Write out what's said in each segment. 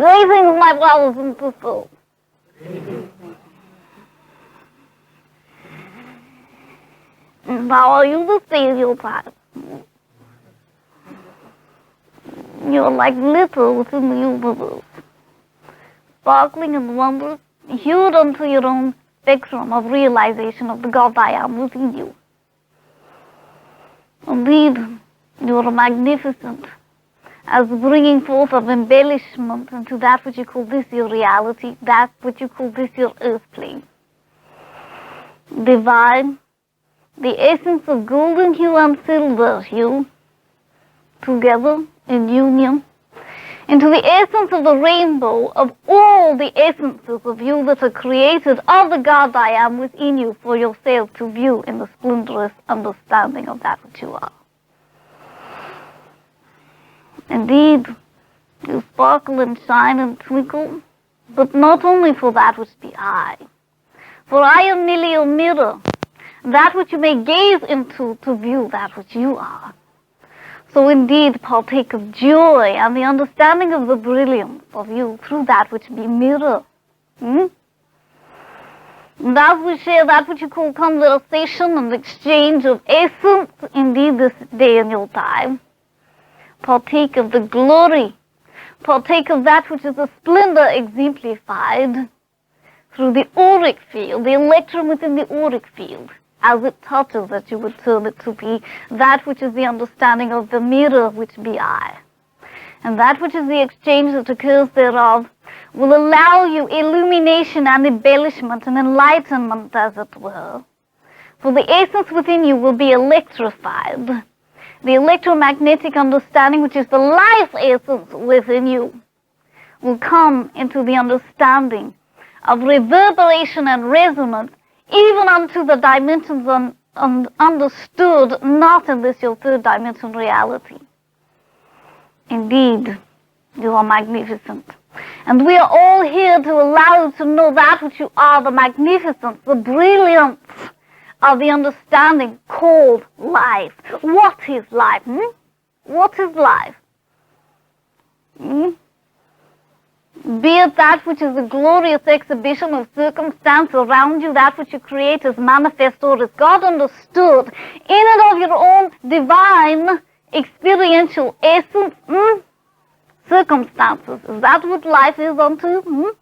Greetings, my brothers and sisters. How are you this stereotype? You're like glitter within the universe, sparkling and wondrous, hued unto your own spectrum of realization of the God I am within you. Indeed, you are magnificent, as bringing forth of embellishment into that which you call this your reality, that which you call this your earth plane. Divine, the essence of golden hue and silver hue, together in union, into the essence of the rainbow of all the essences of you that are created of the God I am within you for yourself to view in the splendorous understanding of that which you are. Indeed, you sparkle and shine and twinkle, but not only for that which be I. For I am merely a mirror, that which you may gaze into to view that which you are. So indeed partake of joy and the understanding of the brilliance of you through that which be mirror. Thus we share that which you call conversation and exchange of essence, indeed this day and your time. Partake of the glory, partake of that which is a splendor exemplified through the auric field, the electron within the auric field. As it touches, that you would term it to be that which is the understanding of the mirror which be I. And that which is the exchange that occurs thereof will allow you illumination and embellishment and enlightenment, as it were. For the essence within you will be electrified. The electromagnetic understanding, which is the life essence within you, will come into the understanding of reverberation and resonance, even unto the dimensions understood, not in this your third dimension reality. Indeed, you are magnificent. And we are all here to allow you to know that which you are, the magnificence, the brilliance of the understanding called life. What is life? What is life? Be it that which is a glorious exhibition of circumstance around you, that which you create as manifest or as God understood, in and of your own divine experiential essence, circumstances. Is that what life is unto you?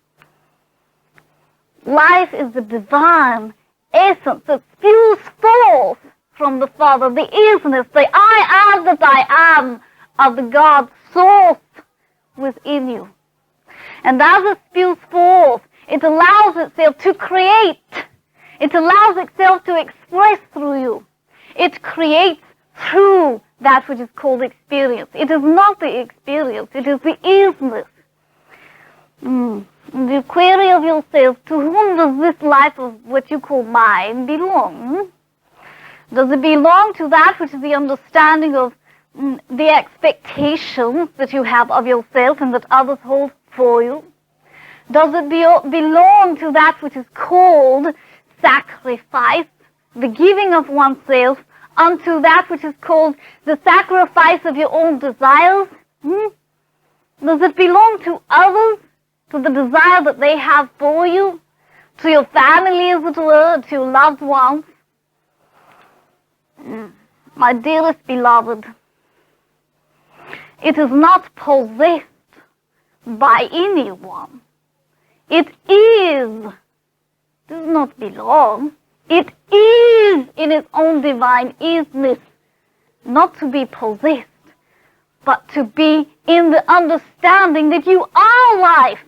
Life is the divine essence that spews forth from the Father, the isness, the I am that I am of the God source within you. And as it spews forth, it allows itself to create. It allows itself to express through you. It creates through that which is called experience. It is not the experience, it is the isness. The query of yourself, to whom does this life of what you call mine belong? Does it belong to that which is the understanding of the expectations that you have of yourself and that others hold for you? Does it belong to that which is called sacrifice, the giving of oneself unto that which is called the sacrifice of your own desires? Does it belong to others, to the desire that they have for you, to your family, as it were, to your loved ones? My dearest beloved, it is not possessed by anyone. It is. Does not belong. It is in its own divine isness, not to be possessed, but to be in the understanding that you are life.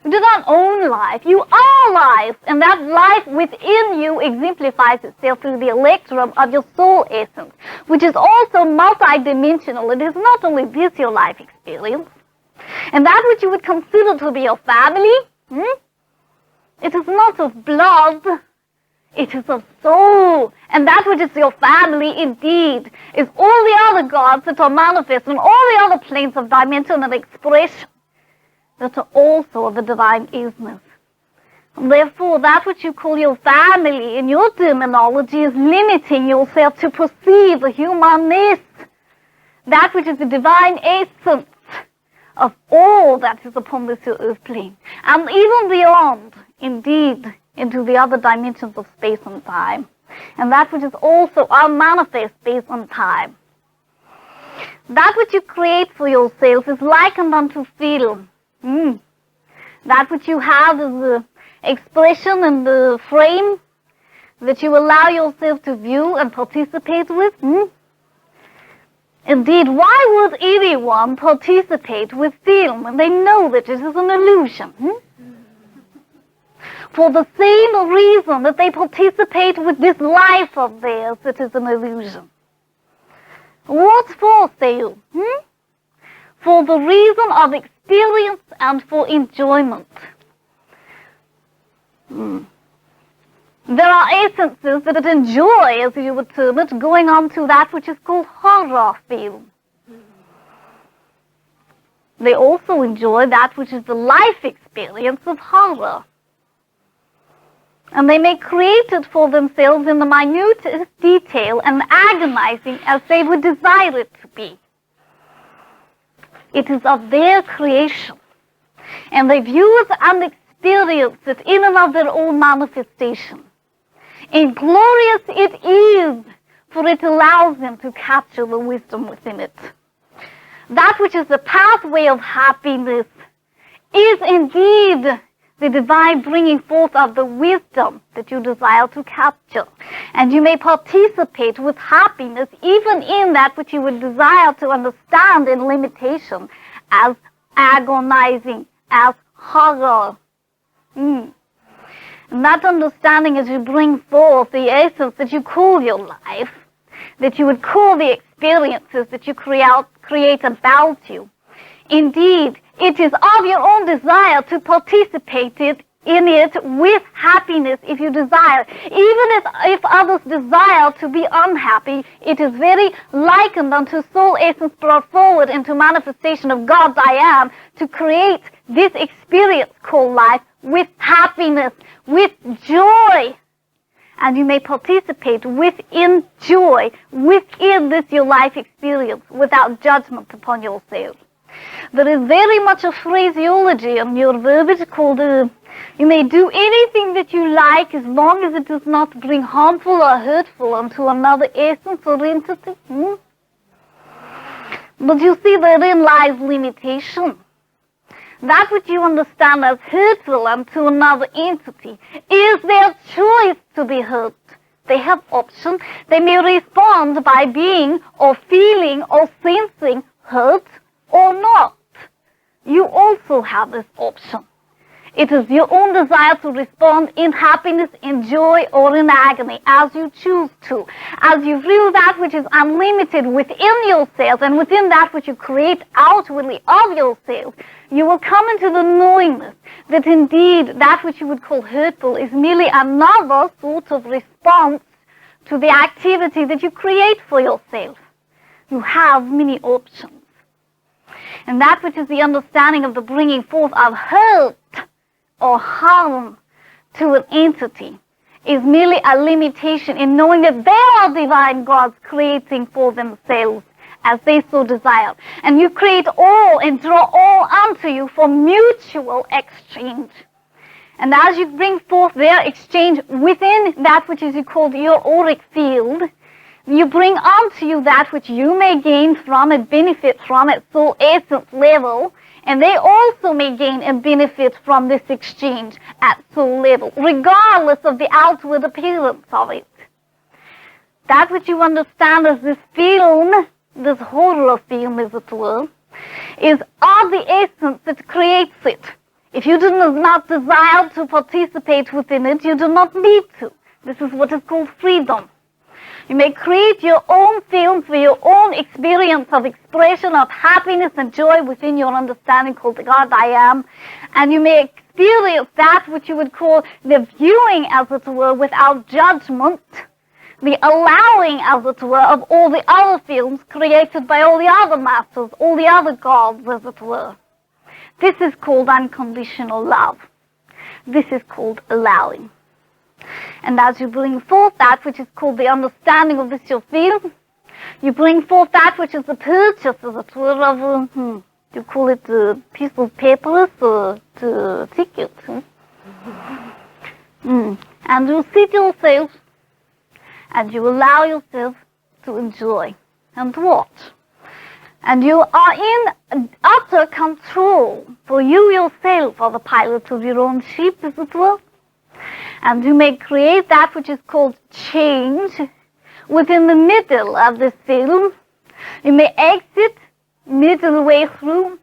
You do not own life. You are life, and that life within you exemplifies itself through the electrum of your soul essence, which is also multidimensional. It is not only this your life experience, and that which you would consider to be your family, it is not of blood, it is of soul. And that which is your family, indeed, is all the other gods that are manifest in all the other planes of dimension and expression that are also of the divine isness. And therefore, that which you call your family in your terminology is limiting yourself to perceive the humanness, that which is the divine essence of all that is upon this earth plane, and even beyond, indeed, into the other dimensions of space and time, and that which is also unmanifest space and time. That which you create for yourself is likened unto film. That which you have is the expression and the frame that you allow yourself to view and participate with. Indeed, why would anyone participate with film when they know that it is an illusion? For the same reason that they participate with this life of theirs that is an illusion. What for, say you? For the reason of experience and for enjoyment. There are essences that enjoy, as you would term it, going on to that which is called horror film. They also enjoy that which is the life experience of horror. And they may create it for themselves in the minutest detail and agonizing as they would desire it to be. It is of their creation. And they view it and experience it in and of their own manifestation. And glorious it is, for it allows them to capture the wisdom within it. That which is the pathway of happiness is indeed the divine bringing forth of the wisdom that you desire to capture. And you may participate with happiness even in that which you would desire to understand in limitation as agonizing, as horror. And that understanding as you bring forth the essence that you call your life, that you would call the experiences that you create about you. Indeed, it is of your own desire to participate in it with happiness if you desire. Even if others desire to be unhappy, it is very likened unto soul essence brought forward into manifestation of God's I am to create this experience called life with happiness, with joy. And you may participate within joy, within this your life experience, without judgment upon yourself. There is very much a phraseology in your verbiage called, you may do anything that you like as long as it does not bring harmful or hurtful unto another essence or entity. But you see, therein lies limitation. That which you understand as hurtful unto another entity is their choice to be hurt. They have option. They may respond by being or feeling or sensing hurt or not. You also have this option. It is your own desire to respond in happiness, in joy, or in agony, as you choose to. As you view that which is unlimited within yourself and within that which you create outwardly of yourself, you will come into the knowingness that indeed that which you would call hurtful is merely another sort of response to the activity that you create for yourself. You have many options. And that which is the understanding of the bringing forth of hurt or harm to an entity is merely a limitation in knowing that they are divine gods creating for themselves as they so desire. And you create all and draw all unto you for mutual exchange. And as you bring forth their exchange within that which is called your auric field, you bring unto you that which you may gain from and benefit from at soul essence level, and they also may gain and benefit from this exchange at soul level, regardless of the outward appearance of it. That which you understand as this film, this horror film, as it were, is of the essence that creates it. If you do not desire to participate within it, you do not need to. This is what is called freedom. You may create your own film for your own experience of expression of happiness and joy within your understanding called the God I am. And you may experience that which you would call the viewing, as it were, without judgment, the allowing, as it were, of all the other films created by all the other masters, all the other gods, as it were. This is called unconditional love. This is called allowing. And as you bring forth that which is called the understanding of this your field, you bring forth that which is the purchase, as it were, of You call it a piece of paper or the ticket. And you sit yourself and you allow yourself to enjoy and watch. And you are in utter control, for you yourself are the pilot of your own ship, as it were. And you may create that which is called change within the middle of the film. You may exit middle way through.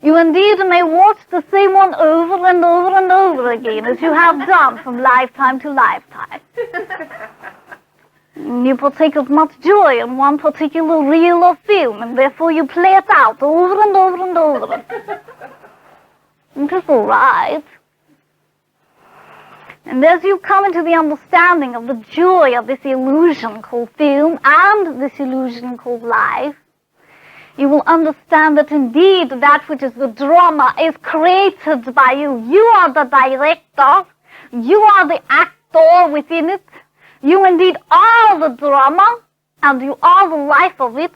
You indeed may watch the same one over and over and over again, as you have done from lifetime to lifetime. You partake of much joy in one particular reel or film, and therefore you play it out over and over and over. It is all right. And as you come into the understanding of the joy of this illusion called film and this illusion called life, you will understand that indeed that which is the drama is created by you. You are the director. You are the actor within it. You indeed are the drama, and you are the life of it.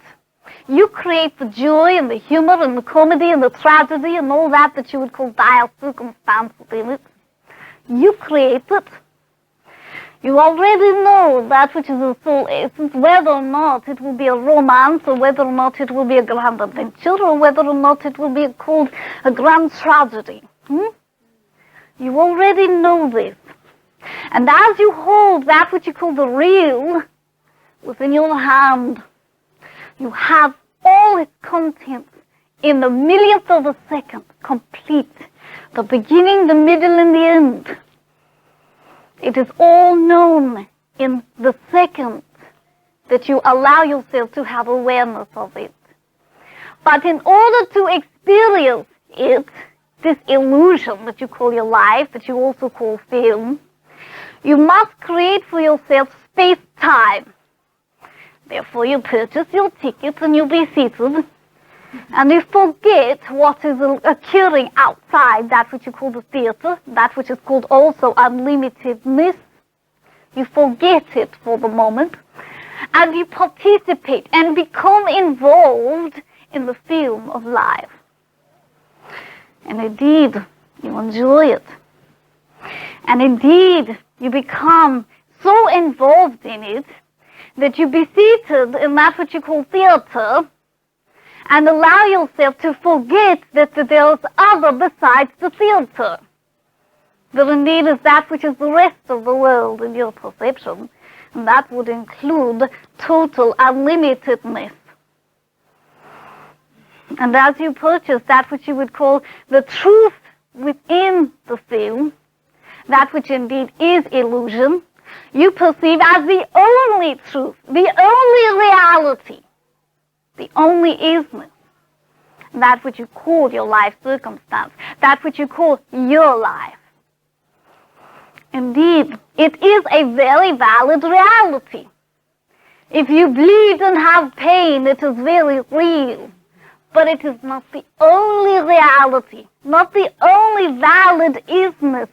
You create the joy and the humor and the comedy and the tragedy and all that you would call dire circumstance within it. You create it. You already know that which is the soul essence, whether or not it will be a romance, or whether or not it will be a grand adventure, or whether or not it will be called a grand tragedy. You already know this. And as you hold that which you call the real within your hand, you have all its contents in the millionth of a second, complete. The beginning, the middle, and the end. It is all known in the second that you allow yourself to have awareness of it. But in order to experience it, this illusion that you call your life, that you also call film, you must create for yourself space-time. Therefore, you purchase your ticket and you'll be seated, and you forget what is occurring outside that which you call the theater, that which is called also unlimitedness. You forget it for the moment, and you participate and become involved in the film of life. And indeed, you enjoy it. And indeed, you become so involved in it that you be seated in that which you call theater and allow yourself to forget that there's other besides the theater. There indeed is that which is the rest of the world in your perception, and that would include total unlimitedness. And as you purchase that which you would call the truth within the film, that which indeed is illusion, you perceive as the only truth, the only reality, the only isness, that which you call your life circumstance, that which you call your life. Indeed, it is a very valid reality. If you bleed and have pain, it is very real. But it is not the only reality, not the only valid isness.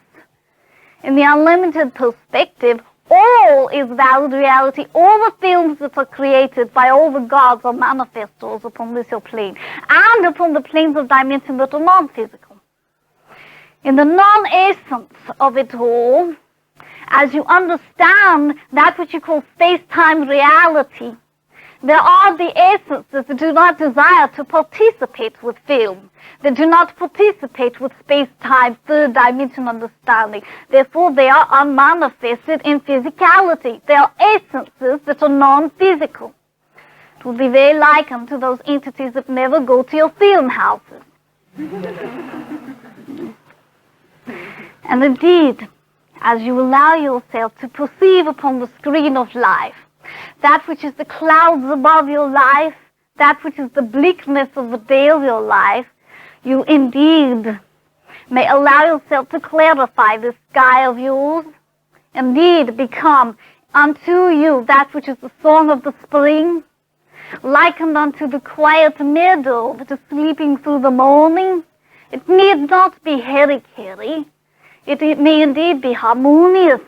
In the unlimited perspective, all is valid reality. All the films that are created by all the gods are manifestos upon this your plane, and upon the planes of dimension that are non-physical. In the non-essence of it all, as you understand that which you call space-time reality, there are the essences that do not desire to participate with film. They do not participate with space-time, third-dimension understanding. Therefore, they are unmanifested in physicality. They are essences that are non-physical. It will be very likened to those entities that never go to your film houses. And indeed, as you allow yourself to perceive upon the screen of life, that which is the clouds above your life, that which is the bleakness of the day of your life, you indeed may allow yourself to clarify the sky of yours, indeed become unto you that which is the song of the spring, likened unto the quiet meadow that is sleeping through the morning. It need not be hairy-carry. It may indeed be harmonious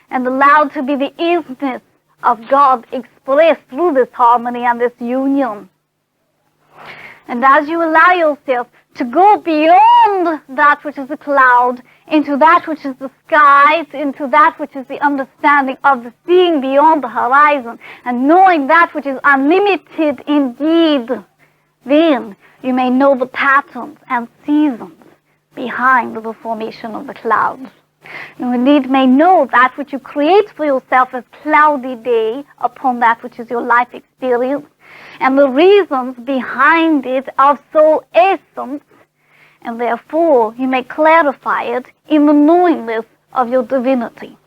and allowed to be the isness of God expressed through this harmony and this union. And as you allow yourself to go beyond that which is the cloud, into that which is the sky, into that which is the understanding of the seeing beyond the horizon, and knowing that which is unlimited indeed, then you may know the patterns and seasons behind the formation of the clouds. You indeed may know that which you create for yourself as cloudy day upon that which is your life experience, and the reasons behind it of soul essence, and therefore you may clarify it in the knowingness of your divinity.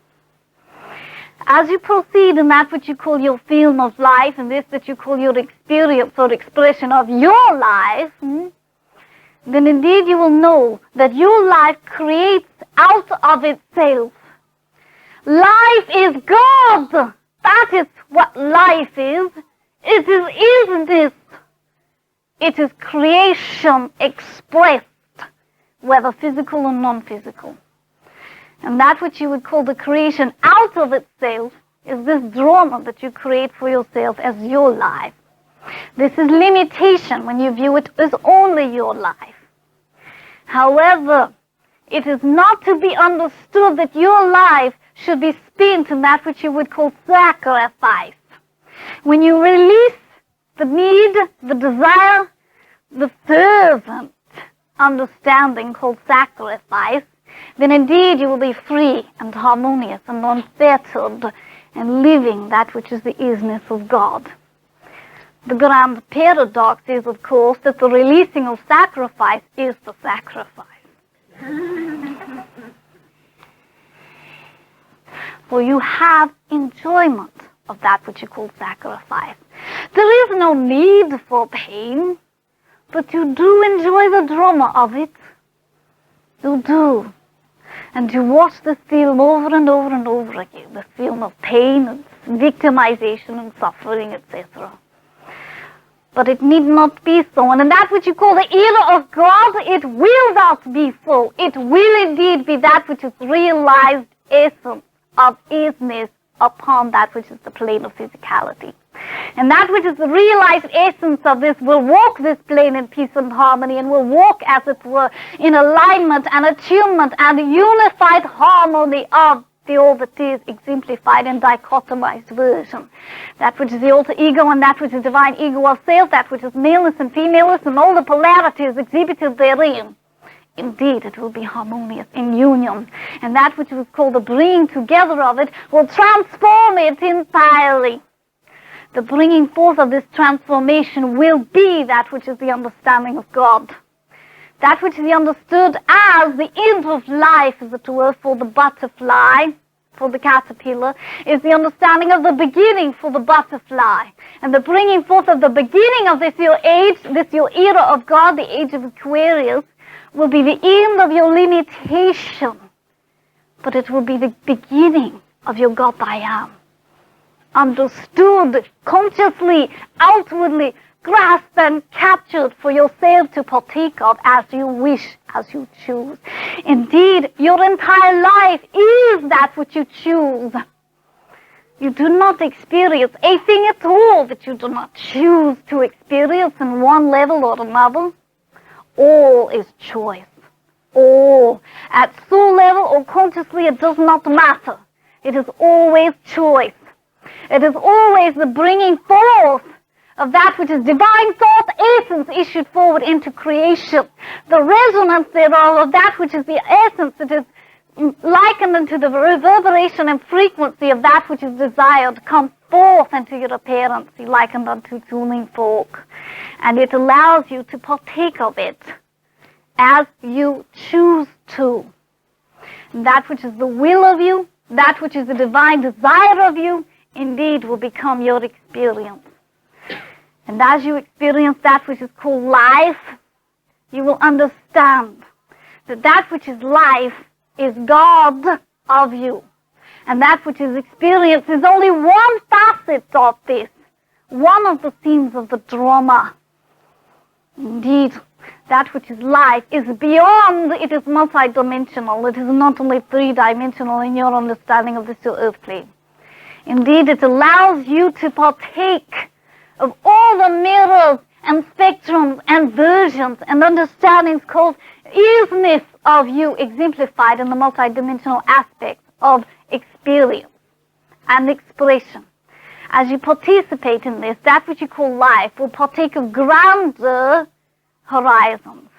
As you proceed in that which you call your film of life, and this that you call your experience or expression of your life, then indeed you will know that your life creates out of itself. Life is God. That is what life is. It is isn't. It is creation expressed, whether physical or non-physical. And that which you would call the creation out of itself is this drama that you create for yourself as your life. This is limitation when you view it as only your life. However, it is not to be understood that your life should be spent in that which you would call sacrifice. When you release the need, the desire, the fervent understanding called sacrifice, then indeed you will be free and harmonious and unfettered and living that which is the isness of God. The grand paradox is, of course, that the releasing of sacrifice is the sacrifice. For you have enjoyment of that which you call sacrifice. There is no need for pain, but you do enjoy the drama of it. You do. And you watch this film over and over and over again, this film of pain and victimization and suffering, etc. But it need not be so. And in that which you call the era of God, it will not be so. It will indeed be that which is realized essence of isness upon that which is the plane of physicality. And that which is the realized essence of this will walk this plane in peace and harmony, and will walk, as it were, in alignment and attunement and unified harmony of the all that is exemplified and dichotomized version. That which is the alter ego and that which is divine ego of self, that which is maleness and femaleness and all the polarities exhibited therein. Indeed, it will be harmonious in union. And that which is called the bringing together of it will transform it entirely. The bringing forth of this transformation will be that which is the understanding of God. That which is understood as the end of life, as it were, for the butterfly, for the caterpillar, is the understanding of the beginning for the butterfly. And the bringing forth of the beginning of this your age, this your era of God, the age of Aquarius, will be the end of your limitation. But it will be the beginning of your God I am. Understood, consciously, outwardly, grasped and captured for yourself to partake of as you wish, as you choose. Indeed, your entire life is that which you choose. You do not experience a thing at all that you do not choose to experience in one level or another. All is choice. All. At soul level or consciously, it does not matter. It is always choice. It is always the bringing forth of that which is divine thought essence issued forward into creation. The resonance thereof of that which is the essence that is likened unto the reverberation and frequency of that which is desired comes forth into your appearance, likened unto tuning fork. And it allows you to partake of it as you choose to. That which is the will of you, that which is the divine desire of you, indeed will become your experience. And as you experience that which is called life, you will understand that that which is life is God of you. And that which is experience is only one facet of this, one of the themes of the drama. Indeed, that which is life is beyond, it is multidimensional. It is not only three-dimensional in your understanding of this earth plane. Indeed, it allows you to partake of all the mirrors and spectrums and versions and understandings called isness of you exemplified in the multidimensional aspects of experience and expression. As you participate in this, that which you call life will partake of grander horizons.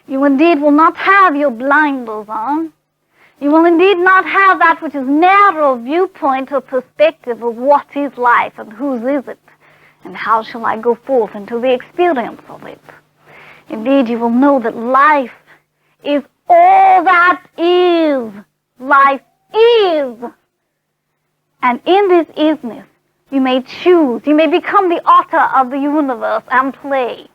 You indeed will not have your blinders on. You will indeed not have that which is narrow viewpoint or perspective of what is life and whose is it and how shall I go forth into the experience of it. Indeed, you will know that life is all that is. Life is. And in this isness, you may choose. You may become the author of the universe and play.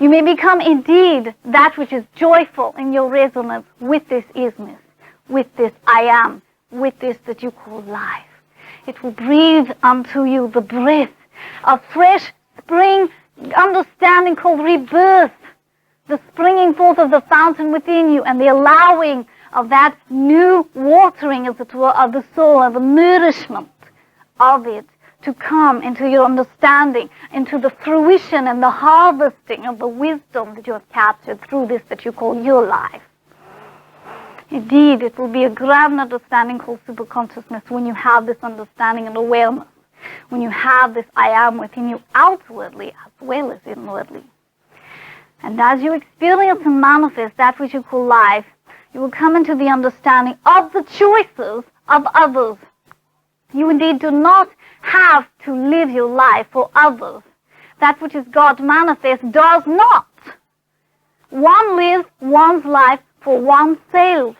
You may become indeed that which is joyful in your resonance with this isness, with this I am, with this that you call life. It will breathe unto you the breath of fresh spring understanding called rebirth, the springing forth of the fountain within you and the allowing of that new watering, as it were, of the soul and the nourishment of it to come into your understanding, into the fruition and the harvesting of the wisdom that you have captured through this that you call your life. Indeed, it will be a grand understanding called superconsciousness when you have this understanding and awareness, when you have this I am within you outwardly as well as inwardly. And as you experience and manifest that which you call life, you will come into the understanding of the choices of others. You indeed do not have to live your life for others. That which is God manifest does not. One lives one's life for oneself.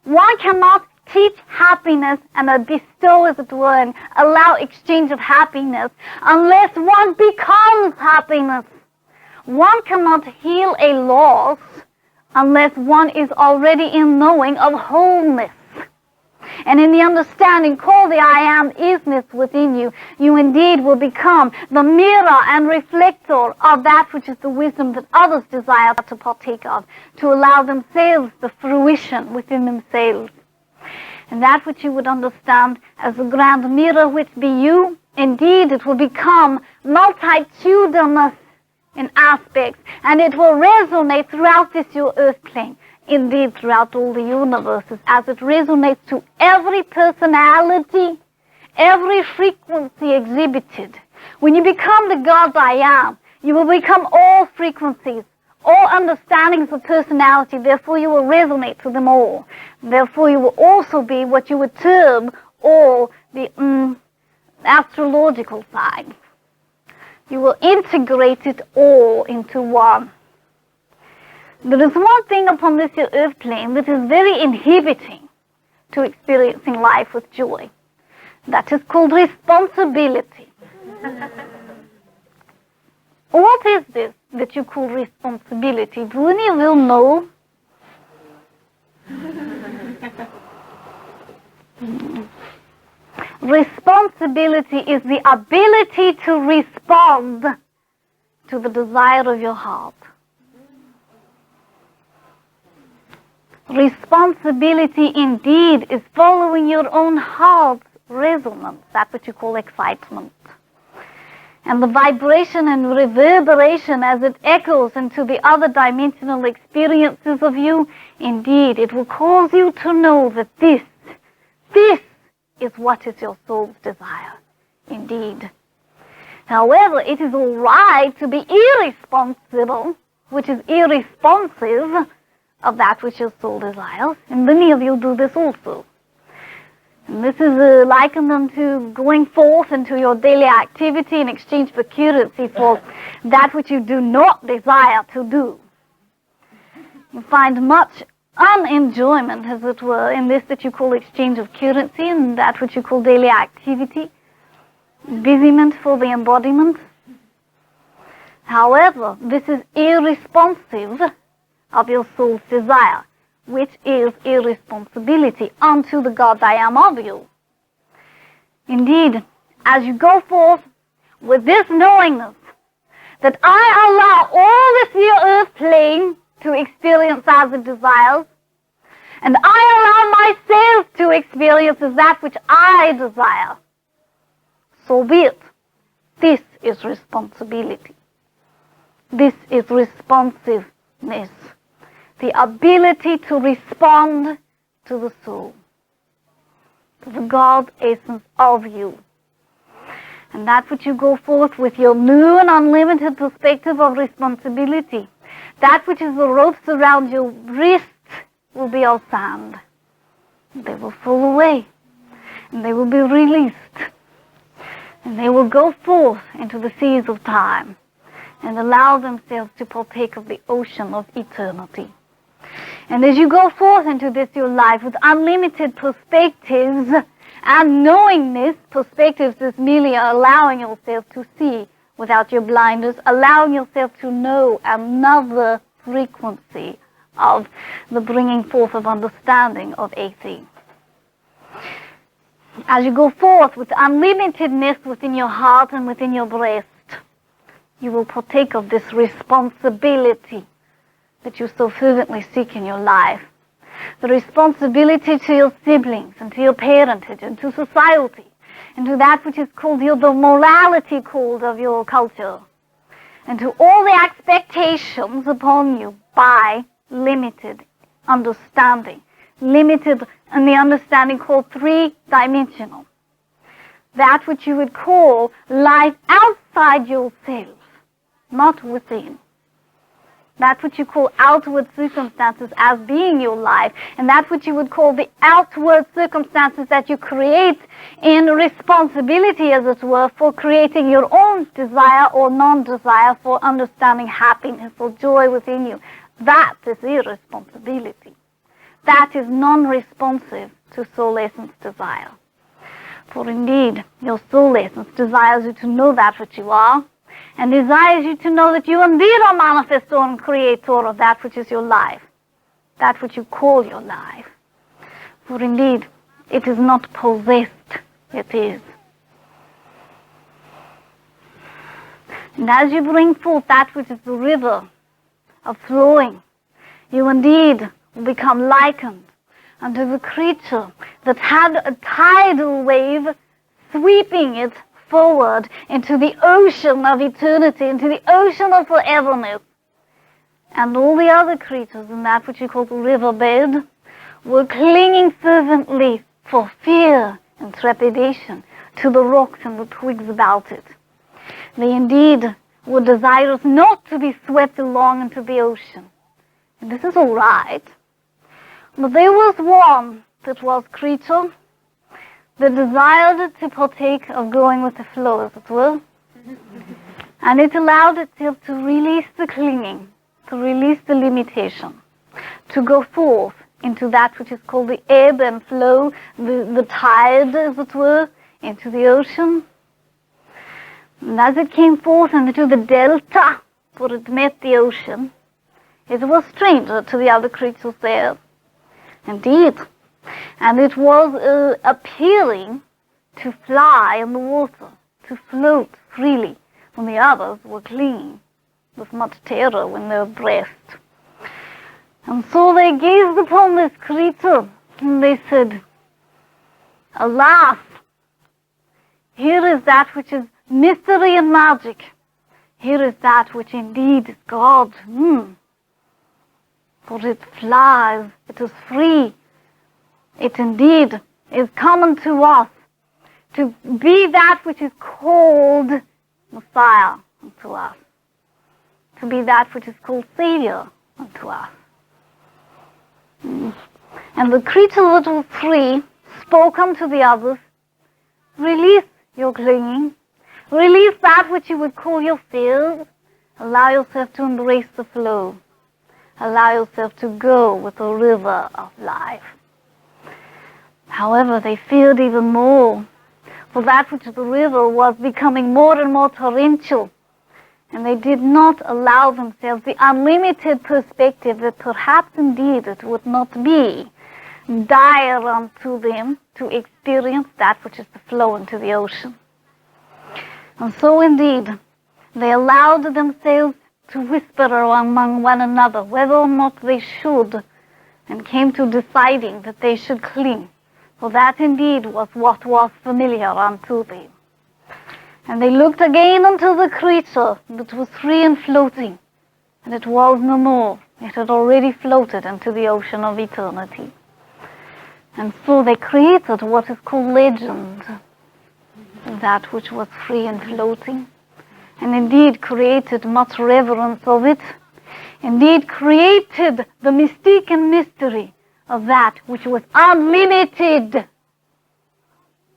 One cannot teach happiness and bestow, as it were, and allow exchange of happiness unless one becomes happiness. One cannot heal a loss unless one is already in knowing of wholeness. And in the understanding called the I am isness within you, you indeed will become the mirror and reflector of that which is the wisdom that others desire to partake of, to allow themselves the fruition within themselves. And that which you would understand as the grand mirror which be you, indeed it will become multitudinous in aspects, and it will resonate throughout this your earth plane. Indeed, throughout all the universes, as it resonates to every personality, every frequency exhibited. When you become the God I am, you will become all frequencies, all understandings of personality. Therefore, you will resonate to them all. Therefore, you will also be what you would term all the astrological signs. You will integrate it all into one. There is one thing upon this your earth plane that is very inhibiting to experiencing life with joy. That is called responsibility. What is this that you call responsibility? Do any of you know? Responsibility is the ability to respond to the desire of your heart. Responsibility indeed is following your own heart's resonance, that which you call excitement. And the vibration and reverberation as it echoes into the other dimensional experiences of you, indeed, it will cause you to know that this is what is your soul's desire, indeed. However, it is all right to be irresponsible, which is irresponsive of that which your soul desires, and many of you do this also. And this is likened unto going forth into your daily activity in exchange for currency for that which you do not desire to do. You find much unenjoyment, as it were, in this that you call exchange of currency and that which you call daily activity, busyment for the embodiment. However, this is irresponsive of your soul's desire, which is irresponsibility unto the God I am of you. Indeed, as you go forth with this knowingness that I allow all this here earth plane to experience as it desires, and I allow myself to experience as that which I desire, so be it. This is responsibility. This is responsiveness, the ability to respond to the soul, to the God essence of you. And that which you go forth with your new and unlimited perspective of responsibility, that which is the ropes around your wrists will be all sand. They will fall away, and they will be released, and they will go forth into the seas of time and allow themselves to partake of the ocean of eternity. And as you go forth into this your life with unlimited perspectives and knowingness, perspectives is merely allowing yourself to see without your blinders, allowing yourself to know another frequency of the bringing forth of understanding of AC. As you go forth with unlimitedness within your heart and within your breast, you will partake of this responsibility that you so fervently seek in your life. The responsibility to your siblings and to your parentage and to society and to that which is called the morality code of your culture and to all the expectations upon you by limited understanding. Limited in the understanding called three-dimensional. That which you would call life outside yourself, not within. That which you call outward circumstances as being your life, and that which you would call the outward circumstances that you create in responsibility, as it were, for creating your own desire or non-desire for understanding happiness or joy within you. That is irresponsibility. That is non-responsive to soul essence desire. For indeed, your soul essence desires you to know that which you are, and desires you to know that you indeed are manifestor and creator of that which is your life, that which you call your life. For indeed, it is not possessed, it is. And as you bring forth that which is the river of flowing, you indeed will become likened unto the creature that had a tidal wave sweeping it forward into the ocean of eternity, into the ocean of foreverness. And all the other creatures in that which you call the riverbed were clinging fervently for fear and trepidation to the rocks and the twigs about it. They indeed were desirous not to be swept along into the ocean. And this is all right. But there was one that was creature that desired to partake of going with the flow, as it were. And it allowed itself to release the clinging, to release the limitation, to go forth into that which is called the ebb and flow, the tide, as it were, into the ocean. And as it came forth into the delta, for it met the ocean, it was stranger to the other creatures there. Indeed. And it was appearing to fly in the water, to float freely, when the others were clinging with much terror in their breast. And so they gazed upon this creature, and they said, "Alas, here is that which is mystery and magic. Here is that which indeed is God. For it flies, it is free. It indeed is common to us to be that which is called Messiah unto us, to be that which is called Savior unto us." And the creature that was free spoke unto the others, "Release your clinging, release that which you would call your fears, allow yourself to embrace the flow, allow yourself to go with the river of life." However, they feared even more, for that which the river was becoming more and more torrential, and they did not allow themselves the unlimited perspective that perhaps indeed it would not be dire unto them to experience that which is the flow into the ocean. And so indeed, they allowed themselves to whisper among one another whether or not they should, and came to deciding that they should cling. For that indeed was what was familiar unto them. And they looked again unto the creature that was free and floating, and it was no more. It had already floated into the ocean of eternity. And so they created what is called legend, that which was free and floating, and indeed created much reverence of it, indeed created the mystique and mystery of that which was unlimited,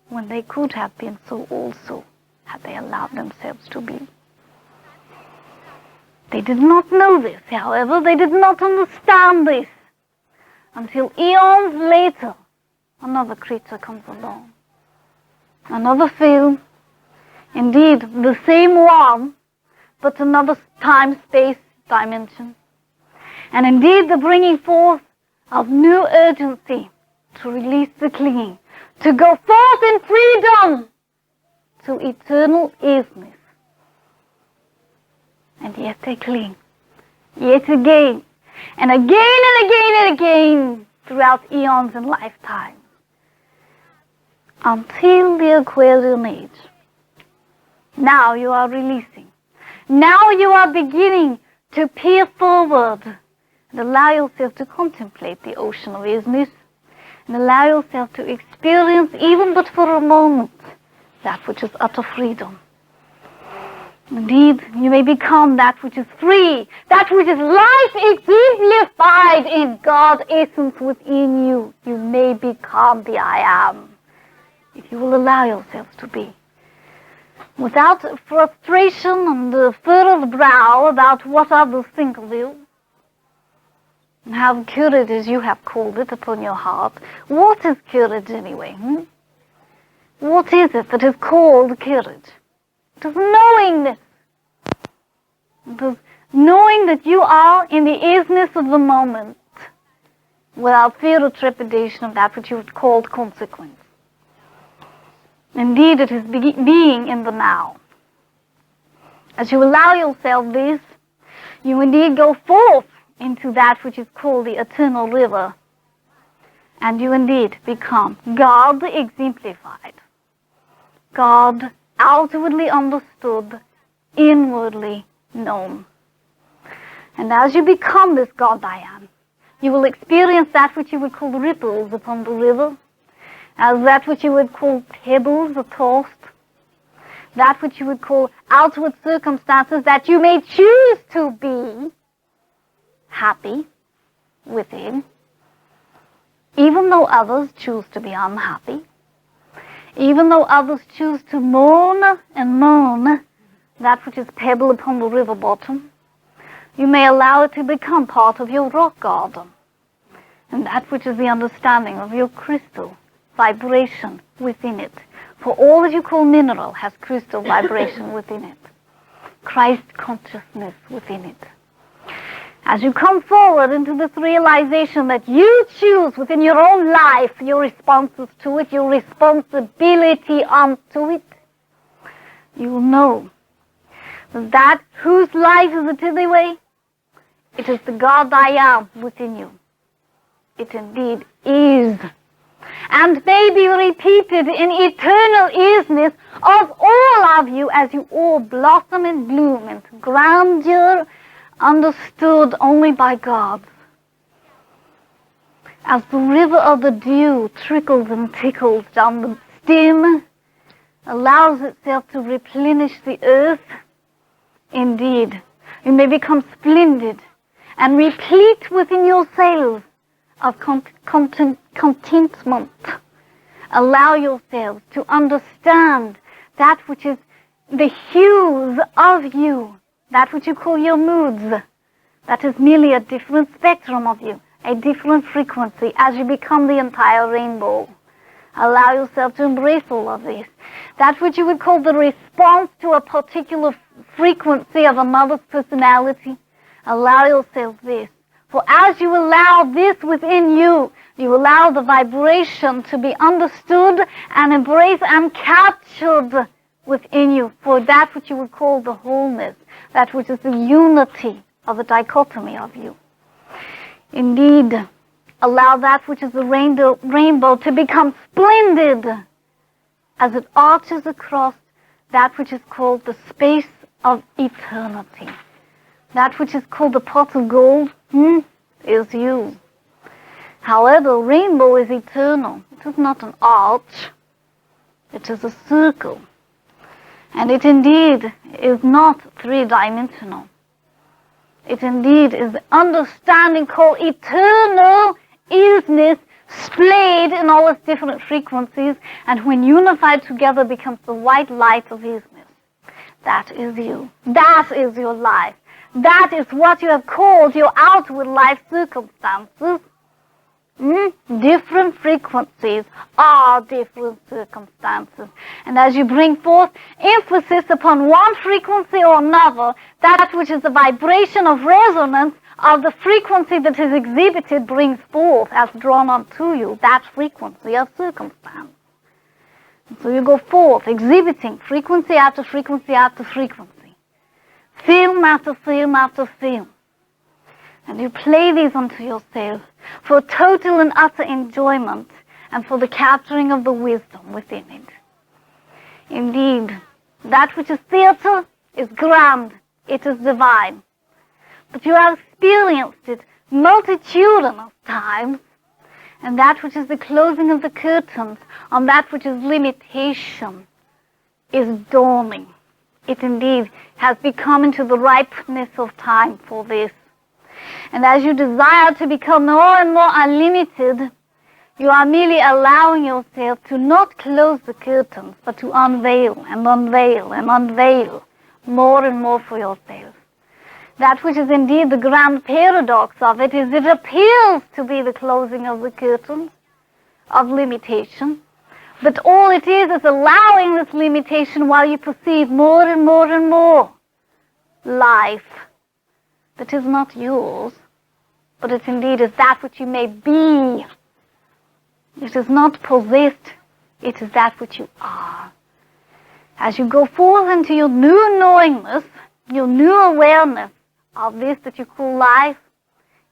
when they could have been so also, had they allowed themselves to be. They did not know this, however, they did not understand this, until eons later, another creature comes along. Another film, indeed the same one, but another time-space dimension. And indeed the bringing forth of new urgency to release the clinging, to go forth in freedom to eternal isness. And yet they cling, yet again, and again and again and again, throughout eons and lifetimes, until the Aquarian age. Now you are releasing. Now you are beginning to peer forward and allow yourself to contemplate the ocean of isness, and allow yourself to experience, even but for a moment, that which is utter freedom. Indeed, you may become that which is free, that which is life exemplified in God's essence within you. You may become the I am, if you will allow yourselves to be. Without frustration and the furrowed brow about what others think of you, and have courage, as you have called it, upon your heart. What is courage anyway? What is it that is called courage? It is knowingness. It is knowing that you are in the isness of the moment, without fear or trepidation of that which you would call consequence. Indeed, it is being in the now. As you allow yourself this, you indeed go forth into that which is called the eternal river, and you indeed become God exemplified, God outwardly understood, inwardly known. And as you become this God I am, you will experience that which you would call ripples upon the river, as that which you would call pebbles tossed, that which you would call outward circumstances that you may choose to be happy within, even though others choose to be unhappy, even though others choose to moan and moan that which is pebble upon the river bottom. You may allow it to become part of your rock garden, and that which is the understanding of your crystal vibration within it. For all that you call mineral has crystal vibration within it, Christ consciousness within it. As you come forward into this realization that you choose within your own life your responses to it, your responsibility unto it, you will know that whose life is it anyway? It is the God I am within you. It indeed is, and may be repeated in eternal isness of all of you as you all blossom and bloom into grandeur understood only by God. As the river of the dew trickles and tickles down the stem, allows itself to replenish the earth, indeed, you may become splendid and replete within yourselves of contentment. Allow yourselves to understand that which is the hues of you, that which you call your moods. That is merely a different spectrum of you, a different frequency as you become the entire rainbow. Allow yourself to embrace all of this. That which you would call the response to a particular frequency of a mother's personality. Allow yourself this. For as you allow this within you, you allow the vibration to be understood and embraced and captured within you for that which you would call the wholeness, that which is the unity of the dichotomy of you. Indeed, allow that which is the rainbow to become splendid as it arches across that which is called the space of eternity. That which is called the pot of gold is you. However, rainbow is eternal. It is not an arch. It is a circle. And it indeed is not three-dimensional. It indeed is the understanding called eternal isness, splayed in all its different frequencies, and when unified together becomes the white light of isness. That is you. That is your life. That is what you have called your outward life circumstances. Different frequencies are different circumstances. And as you bring forth emphasis upon one frequency or another, that which is the vibration of resonance of the frequency that is exhibited brings forth, as drawn unto you, that frequency of circumstance. And so you go forth, exhibiting frequency after frequency after frequency, film after film after film. And you play these unto yourself for total and utter enjoyment and for the capturing of the wisdom within it. Indeed, that which is theater is grand, it is divine. But you have experienced it multitudinous times, and that which is the closing of the curtains on that which is limitation is dawning. It indeed has become into the ripeness of time for this. And as you desire to become more and more unlimited, you are merely allowing yourself to not close the curtains, but to unveil and unveil and unveil more and more for yourself. That which is indeed the grand paradox of it is it appears to be the closing of the curtains of limitation, but all it is allowing this limitation while you perceive more and more and more life that is not yours, but it indeed is that which you may be. It is not possessed, it is that which you are. As you go forth into your new knowingness, your new awareness of this that you call life,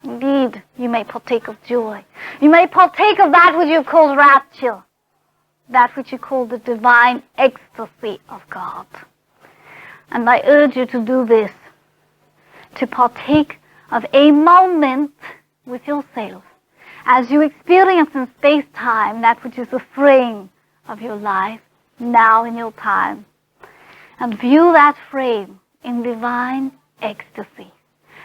indeed, you may partake of joy. You may partake of that which you call rapture, that which you call the divine ecstasy of God. And I urge you to do this, to partake of a moment with yourself as you experience in space-time that which is the frame of your life, now in your time, and view that frame in divine ecstasy,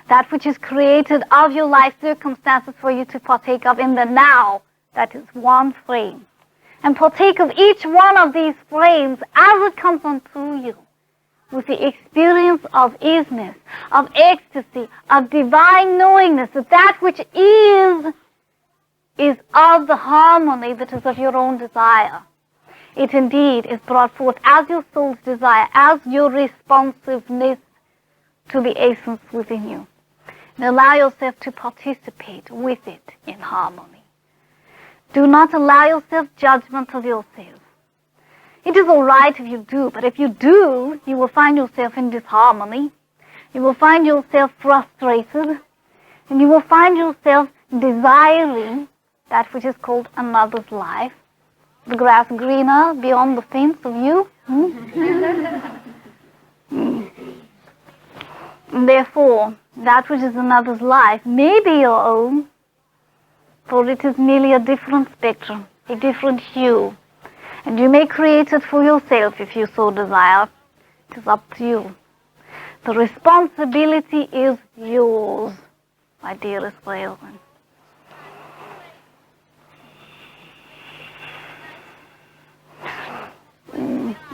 that which is created of your life circumstances for you to partake of in the now, that is one frame, and partake of each one of these frames as it comes unto you, with the experience of isness, of ecstasy, of divine knowingness, that which is of the harmony that is of your own desire. It indeed is brought forth as your soul's desire, as your responsiveness to the essence within you. And allow yourself to participate with it in harmony. Do not allow yourself judgment of yourself. It is all right if you do, but if you do, you will find yourself in disharmony. You will find yourself frustrated, and you will find yourself desiring that which is called another's life. The grass greener beyond the fence of you. And therefore, that which is another's life may be your own, for it is merely a different spectrum, a different hue. And you may create it for yourself if you so desire. It is up to you. The responsibility is yours, my dearest brethren.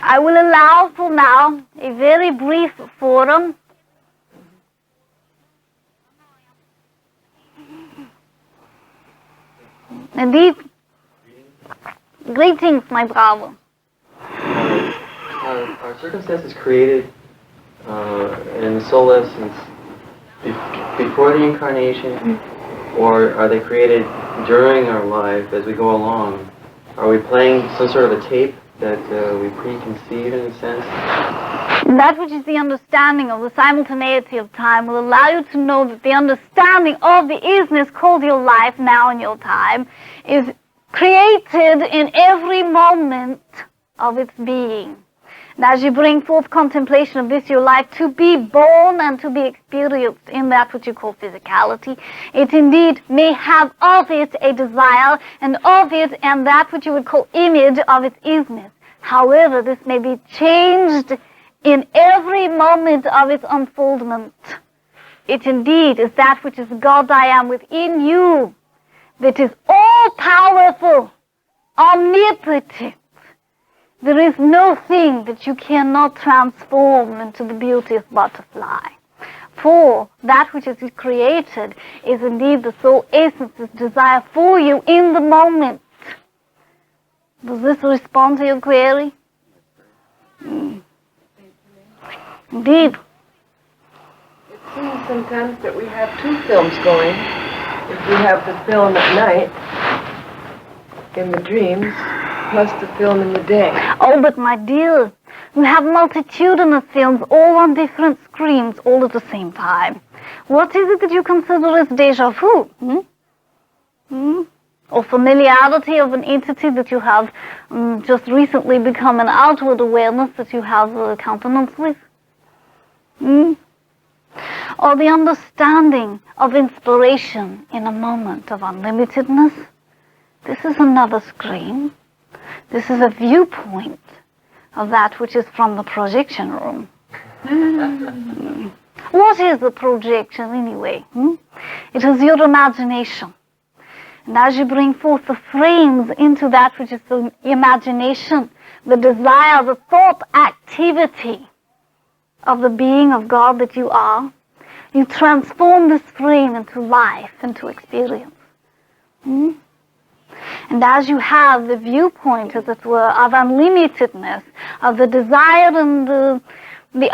I will allow for now a very brief forum. Indeed, greetings, my brother. Are circumstances created in the soul essence before the incarnation, or are they created during our life as we go along? Are we playing some sort of a tape that we preconceive in a sense? That which is the understanding of the simultaneity of time will allow you to know that the understanding of the isness called your life now in your time is created in every moment of its being. And as you bring forth contemplation of this, your life to be born and to be experienced in that which you call physicality, it indeed may have of it a desire, and of it and that which you would call image of its isness. However, this may be changed in every moment of its unfoldment. It indeed is that which is God I am within you, that is all-powerful, omnipotent. There is no thing that you cannot transform into the beauteous butterfly. For that which is created is indeed the soul essence's desire for you in the moment. Does this respond to your query? Indeed. It seems sometimes that we have two films going. If we have the film at night, in the dreams, plus the film in the day. Oh, but my dear, we have multitudinous films all on different screens all at the same time. What is it that you consider as déjà vu? Or familiarity of an entity that you have just recently become an outward awareness that you have a countenance with? Or the understanding of inspiration in a moment of unlimitedness? This is another screen. This is a viewpoint of that which is from the projection room. What is a projection anyway? It is your imagination. And as you bring forth the frames into that which is the imagination, the desire, the thought activity of the being of God that you are, you transform this frame into life, into experience. And as you have the viewpoint, as it were, of unlimitedness, of the desire and the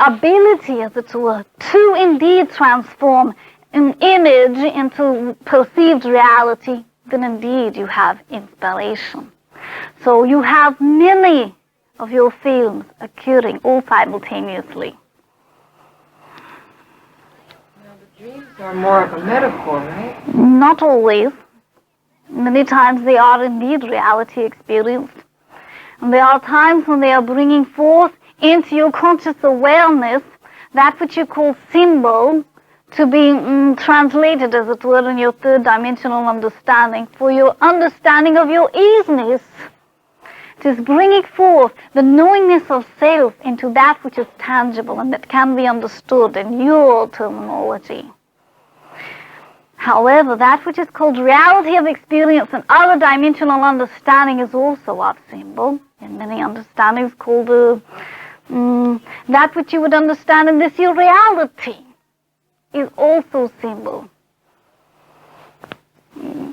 ability, as it were, to indeed transform an image into perceived reality, then indeed you have inspiration. So you have many of your films occurring all simultaneously. Now the dreams are more of a metaphor, right? Not always. Many times they are indeed reality experienced. And there are times when they are bringing forth into your conscious awareness that which you call symbol to be translated, as it were, in your third dimensional understanding, for your understanding of your isness. It is bringing forth the knowingness of self into that which is tangible and that can be understood in your terminology. However, that which is called reality of experience and other dimensional understanding is also of symbol. In many understandings called that which you would understand in this your reality is also symbol.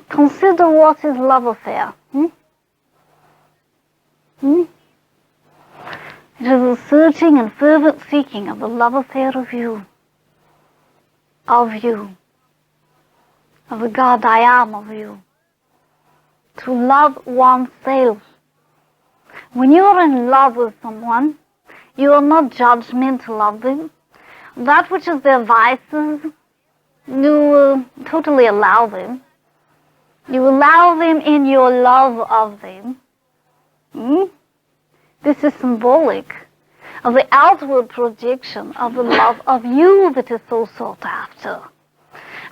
Consider what is love affair. It is a searching and fervent seeking of the love affair of you. Of the God I am of you. To love oneself. When you are in love with someone, you are not judgmental of them. That which is their vices, you totally allow them. You allow them in your love of them. This is symbolic of the outward projection of the love of you that is so sought after.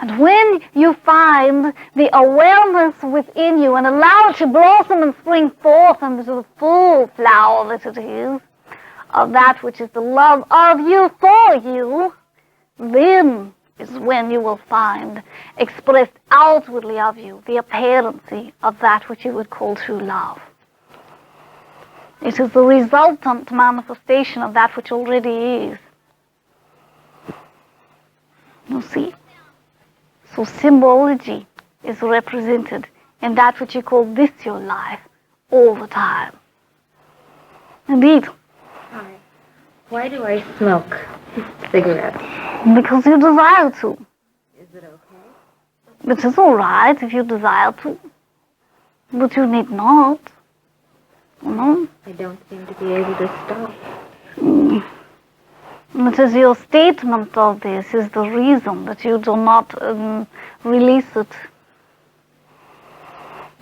And when you find the awareness within you and allow it to blossom and spring forth into the full flower that it is, of that which is the love of you for you, then is when you will find expressed outwardly of you the apparency of that which you would call true love. It is the resultant manifestation of that which already is. You see? So symbology is represented in that which you call this your life all the time. Indeed. Hi. Why do I smoke cigarettes? Because you desire to. Is it okay? It is all right if you desire to. But you need not. No? I don't seem to be able to stop. It is your statement of this is the reason that you do not release it.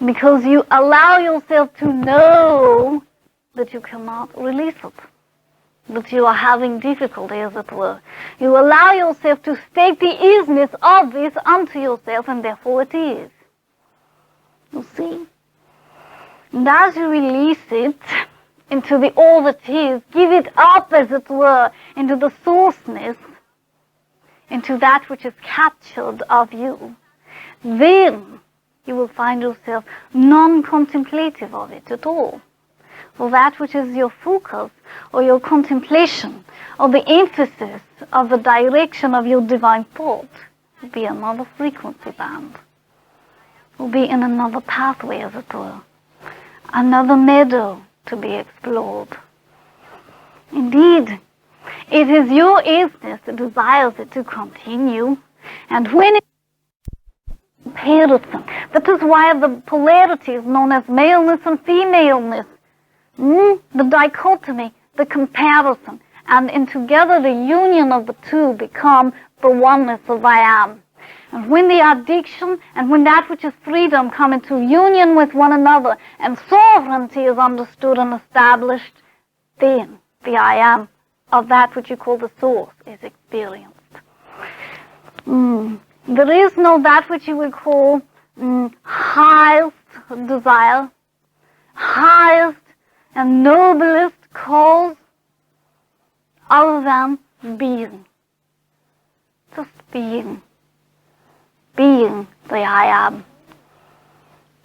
Because you allow yourself to know that you cannot release it. that you are having difficulty, as it were. You allow yourself to state the isness of this unto yourself, and therefore it is. You see? And as you release it into the all that is, give it up, as it were, into the sourceness, into that which is captured of you, then you will find yourself non-contemplative of it at all. For that which is your focus, or your contemplation, or the emphasis of the direction of your divine thought, will be another frequency band, will be in another pathway, as it were, another meadow to be explored. Indeed, it is your isness that desires it to continue, and when it comparison, that is why the polarity is known as maleness and femaleness. The dichotomy, the comparison, and in together the union of the two become the oneness of I am. And when the addiction and when that which is freedom come into union with one another and sovereignty is understood and established, then the I am of that which you call the source is experienced. There is no that which you would call highest desire, highest and noblest cause other than being. Just being. Being the I am.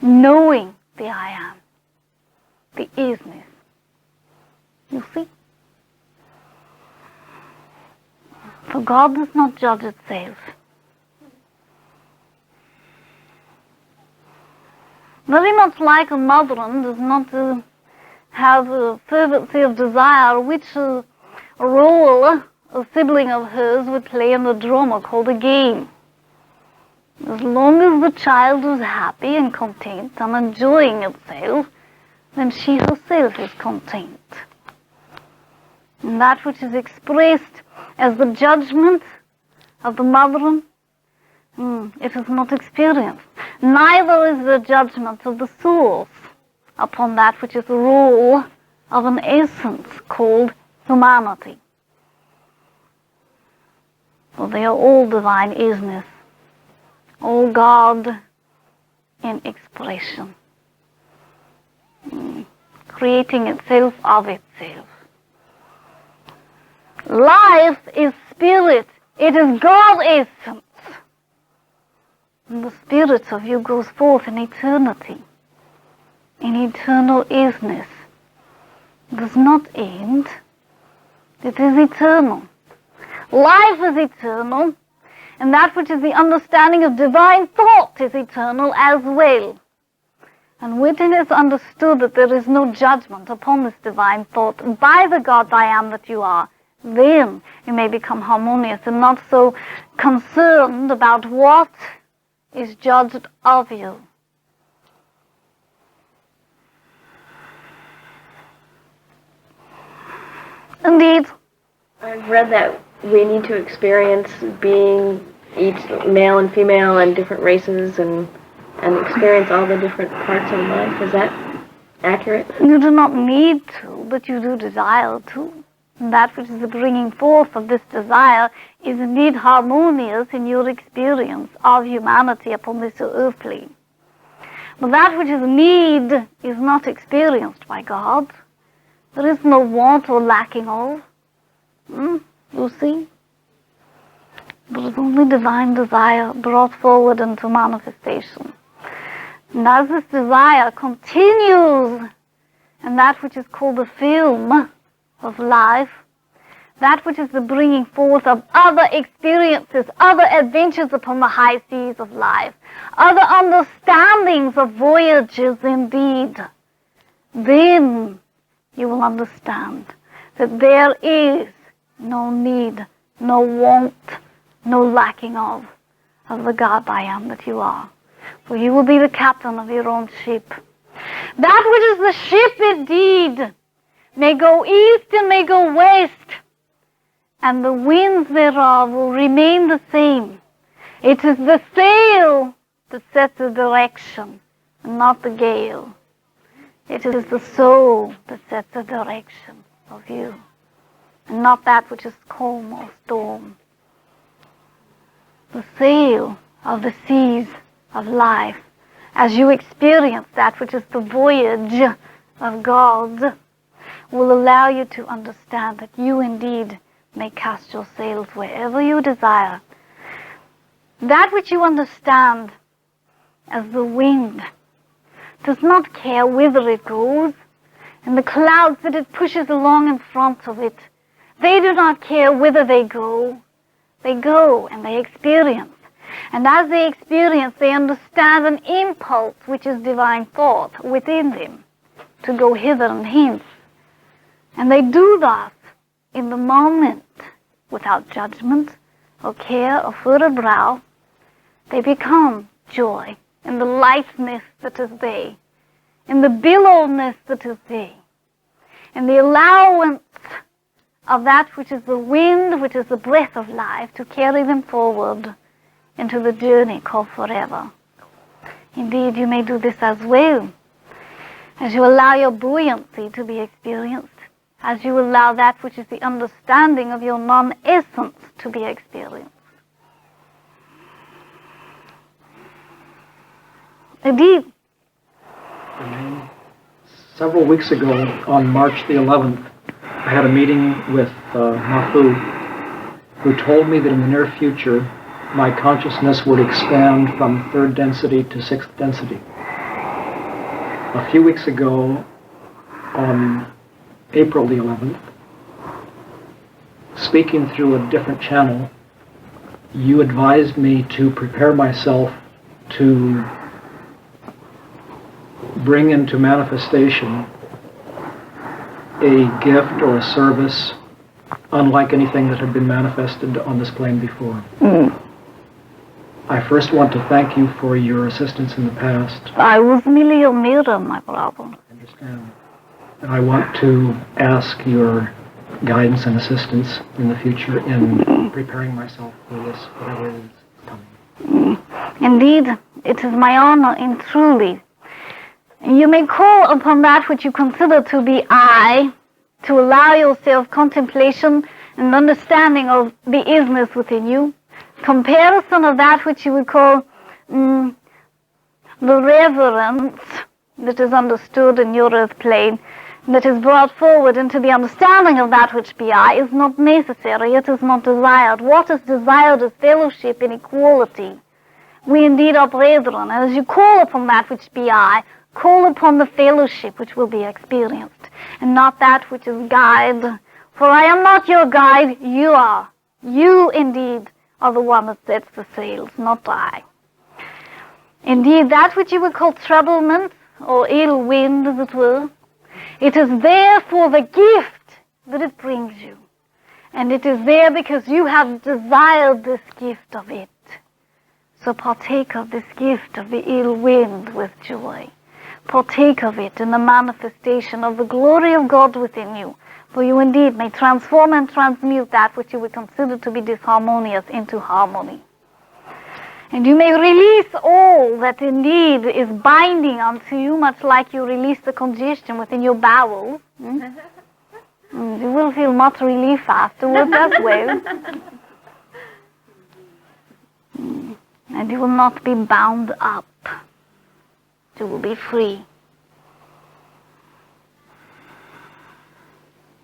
Knowing the I am. The isness. You see? For God does not judge itself. Very much like a mother does not have a fervency of desire, which role a sibling of hers would play in the drama called a game. As long as the child is happy and content and enjoying itself, then she herself is content. And that which is expressed as the judgment of the mother, it is not experienced. Neither is the judgment of the source upon that which is the rule of an essence called humanity. For they are all divine isness, all God in expression, creating itself of itself. Life is spirit. It is God essence. And the spirit of you goes forth in eternity, in eternal isness. It does not end. It is eternal. Life is eternal, and that which is the understanding of divine thought is eternal as well. And when it is understood that there is no judgment upon this divine thought by the God I am that you are, then you may become harmonious and not so concerned about what is judged of you. Indeed. I've read that we need to experience being each male and female and different races and experience all the different parts of life. Is that accurate? You do not need to, but you do desire to. And that which is the bringing forth of this desire is indeed harmonious in your experience of humanity upon this earthly. But that which is need is not experienced by God. There is no want or lacking of. You see? There is only divine desire brought forward into manifestation. And as this desire continues in that which is called the film of life, that which is the bringing forth of other experiences, other adventures upon the high seas of life, other understandings of voyages indeed, then you will understand that there is no need, no want, no lacking of the God I am that you are. For you will be the captain of your own ship. That which is the ship indeed may go east and may go west, and the winds thereof will remain the same. It is the sail that sets the direction, and not the gale. It is the soul that sets the direction of you. and not that which is calm or storm. The sail of the seas of life, as you experience that which is the voyage of God, will allow you to understand that you indeed may cast your sails wherever you desire. That which you understand as the wind does not care whither it goes, and the clouds that it pushes along in front of it, they do not care whither they go. They go and they experience. And as they experience, they understand an impulse which is divine thought within them to go hither and hence. And they do thus in the moment without judgment or care or furrowed brow. They become joy in the lightness that is they, in the billowness that is they, in the allowance of that which is the wind, which is the breath of life, to carry them forward into the journey called forever. Indeed, you may do this as well, as you allow your buoyancy to be experienced, as you allow that which is the understanding of your non-essence to be experienced. Indeed. Several weeks ago, on March the 11th, I had a meeting with Mafu, who told me that in the near future, my consciousness would expand from third density to sixth density. A few weeks ago, on April the 11th, speaking through a different channel, you advised me to prepare myself to bring into manifestation a gift or a service unlike anything that had been manifested on this plane before. I first want to thank you for your assistance in the past. I was merely a mirror, my brother. I understand. And I want to ask your guidance and assistance in the future in preparing myself for this, whatever is coming. Indeed, it is my honor, and truly. You may call upon that which you consider to be I, to allow yourself contemplation and understanding of the isness within you, comparison of that which you would call the reverence that is understood in your earth plane, that is brought forward into the understanding of that which be I, is not necessary, it is not desired. What is desired is fellowship and equality. We indeed are brethren, and as you call upon that which be I, call upon the fellowship which will be experienced, and not that which is guide. For I am not your guide, you are. You indeed are the one that sets the sails, not I. Indeed, that which you would call troublement, or ill wind, as it were, it is there for the gift that it brings you. And it is there because you have desired this gift of it. So partake of this gift of the ill wind with joy. Partake of it in the manifestation of the glory of God within you, for you indeed may transform and transmute that which you would consider to be disharmonious into harmony. And you may release all that indeed is binding unto you, much like you release the congestion within your bowels. You will feel much relief afterwards as well. And you will not be bound up. You will be free.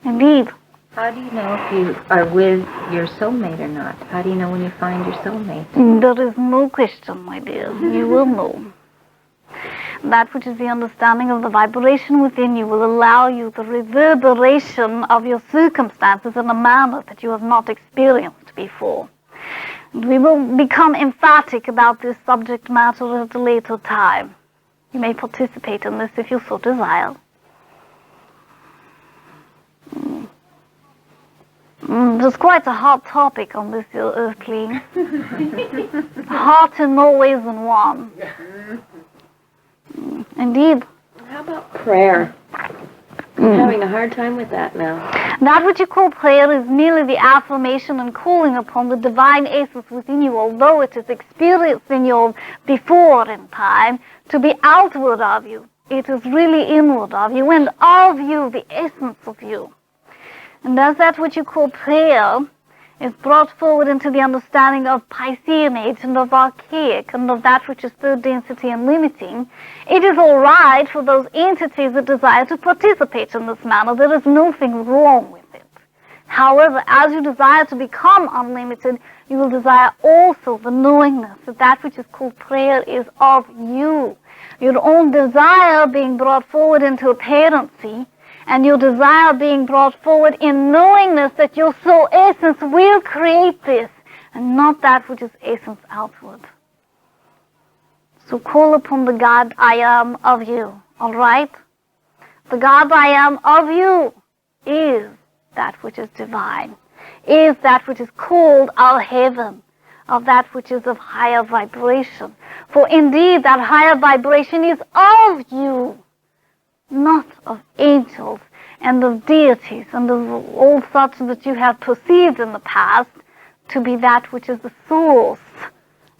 Indeed. How do you know if you are with your soulmate or not? How do you know when you find your soulmate? There is no question, my dear. You will know. That which is the understanding of the vibration within you will allow you the reverberation of your circumstances in a manner that you have not experienced before. We will become emphatic about this subject matter at a later time. You may participate in this if you so desire. There's quite a hot topic on this earth plane. Hot in more ways than one. Indeed. How about prayer? I'm having a hard time with that now. That which you call prayer is merely the affirmation and calling upon the divine essence within you, although it is experienced in you before in time, to be outward of you. It is really inward of you, and of you, the essence of you. And as that which you call prayer is brought forward into the understanding of Pisceanate and of archaic and of that which is third density and limiting, it is all right for those entities that desire to participate in this manner. There is nothing wrong with it. However, as you desire to become unlimited, you will desire also the knowingness that that which is called prayer is of you. Your own desire being brought forward into apparency, and your desire being brought forward in knowingness that your soul essence will create this, and not that which is essence outward. So call upon the God I am of you, all right? The God I am of you is that which is divine, is that which is called our heaven, of that which is of higher vibration. For indeed that higher vibration is of you, not of angels and of deities and of all such that you have perceived in the past to be that which is the source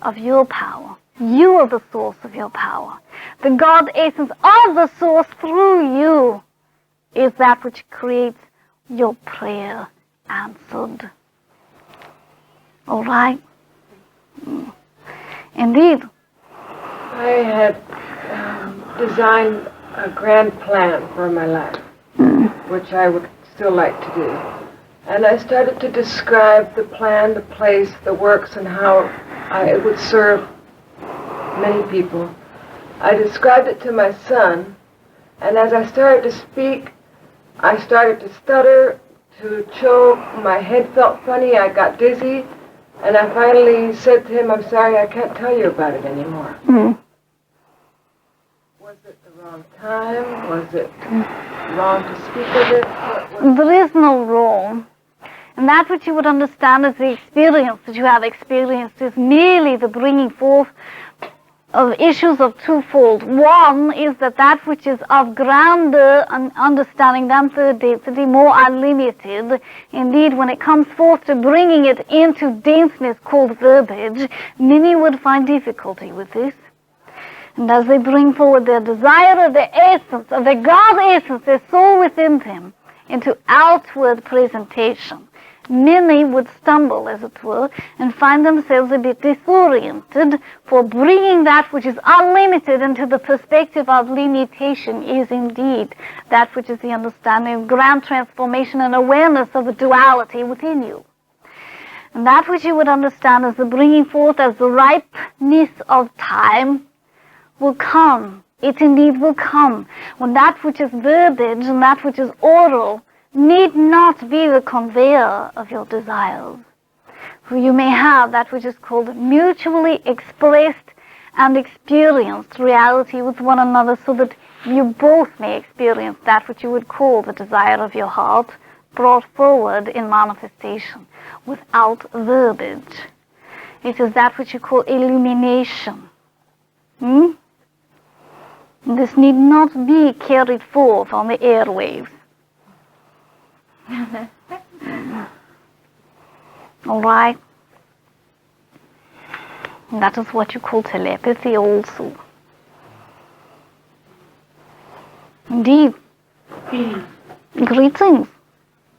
of your power. You are the source of your power. The God essence of the source through you is that which creates your prayer answered. All right? Indeed. I had designed a grand plan for my life, which I would still like to do. And I started to describe the plan, the place, the works, and how it would serve many people. I described it to my son, and as I started to speak, I started to stutter, to choke, my head felt funny, I got dizzy, and I finally said to him, I'm sorry, I can't tell you about it anymore. Was it the wrong time? Was it wrong to speak of it? There is no wrong. And that which you would understand as the experience that you have experienced is merely the bringing forth of issues of twofold. One is that which is of grander understanding than third density, more unlimited. Indeed, when it comes forth to bringing it into denseness called verbiage, many would find difficulty with this. And as they bring forward their desire of their essence, of their God essence, their soul within them, into outward presentation, many would stumble, as it were, and find themselves a bit disoriented, for bringing that which is unlimited into the perspective of limitation is indeed that which is the understanding of grand transformation and awareness of a duality within you. And that which you would understand as the bringing forth as the ripeness of time will come. It indeed will come when that which is verbiage and that which is oral need not be the conveyor of your desires. For you may have that which is called mutually expressed and experienced reality with one another, so that you both may experience that which you would call the desire of your heart brought forward in manifestation without verbiage. It is that which you call illumination. This need not be carried forth on the airwaves. All right? And that is what you call telepathy also. Indeed. Greetings.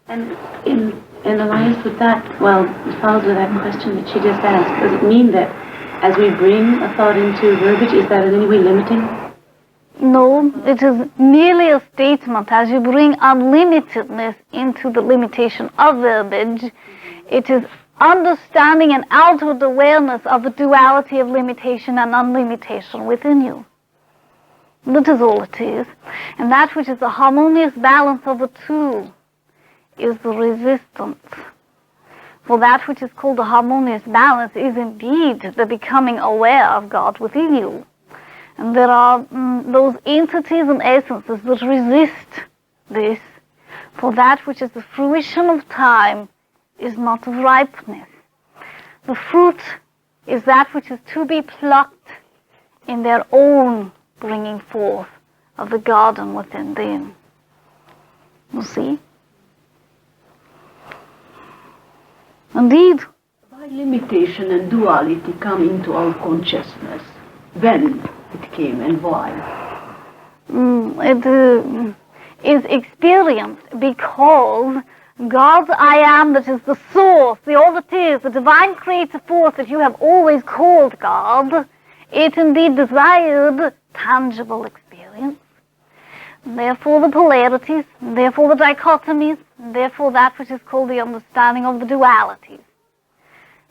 And in alliance with that, well, it follows with that question that she just asked. Does it mean that as we bring a thought into verbiage, is that in any way limiting? No, it is merely a statement. As you bring unlimitedness into the limitation of verbiage, it is understanding and outward awareness of the duality of limitation and unlimitation within you. That is all it is. And that which is the harmonious balance of the two is the resistance. For that which is called the harmonious balance is indeed the becoming aware of God within you. And there are those entities and essences that resist this. For that which is the fruition of time is not of ripeness. The fruit is that which is to be plucked in their own bringing forth of the garden within them. You see? Indeed. Why limitation and duality come into our consciousness? When it came and why? It is experienced because God's I am, that is the source, the all that is, the divine creative force that you have always called God, it indeed desired tangible experience. Therefore the polarities, therefore the dichotomies, therefore that which is called the understanding of the dualities.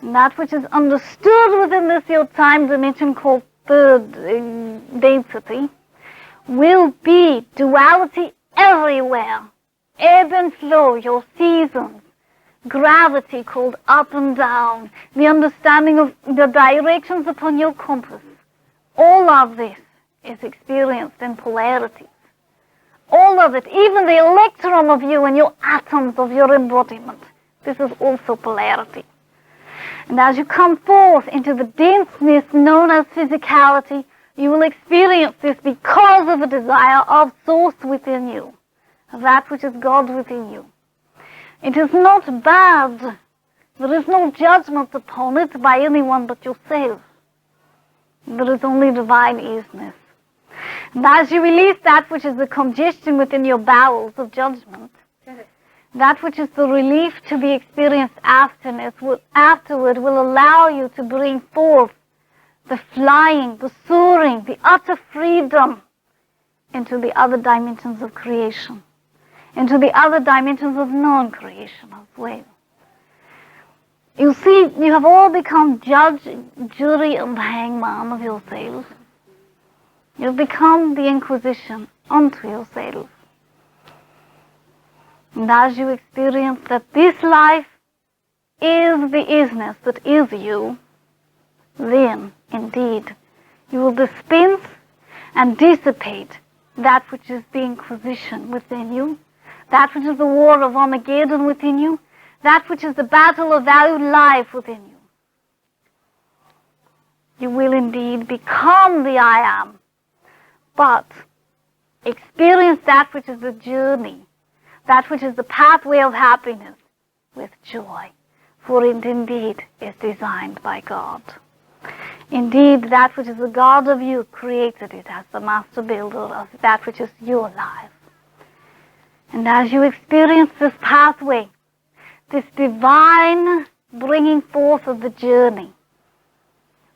And that which is understood within this your time dimension called third density will be duality everywhere. Ebb and flow, your seasons, gravity called up and down, the understanding of the directions upon your compass. All of this is experienced in polarities. All of it, even the electron of you and your atoms of your embodiment, this is also polarity. And as you come forth into the denseness known as physicality, you will experience this because of the desire of source within you, that which is God within you. It is not bad. There is no judgment upon it by anyone but yourself. There is only divine easiness. And as you release that which is the congestion within your bowels of judgment, that which is the relief to be experienced afterward will allow you to bring forth the flying, the soaring, the utter freedom into the other dimensions of creation, into the other dimensions of non-creation as well. You see, you have all become judge, jury, and hangman of yourselves. You've become the inquisition unto yourselves. And as you experience that this life is the isness that is you, then, indeed, you will dispense and dissipate that which is the inquisition within you, that which is the war of Armageddon within you, that which is the battle of valued life within you. You will indeed become the I am, but experience that which is the journey, that which is the pathway of happiness with joy, for it indeed is designed by God. Indeed, that which is the God of you created it as the master builder of that which is your life. And as you experience this pathway, this divine bringing forth of the journey,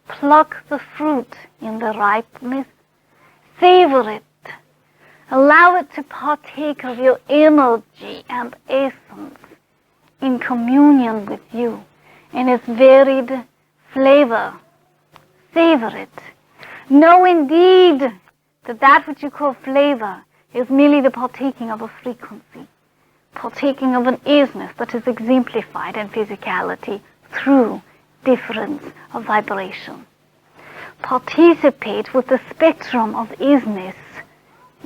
pluck the fruit in the ripeness, savor it, allow it to partake of your energy and essence in communion with you, in its varied flavor. Savor it. Know indeed that that which you call flavor is merely the partaking of a frequency, partaking of an isness that is exemplified in physicality through difference of vibration. Participate with the spectrum of isness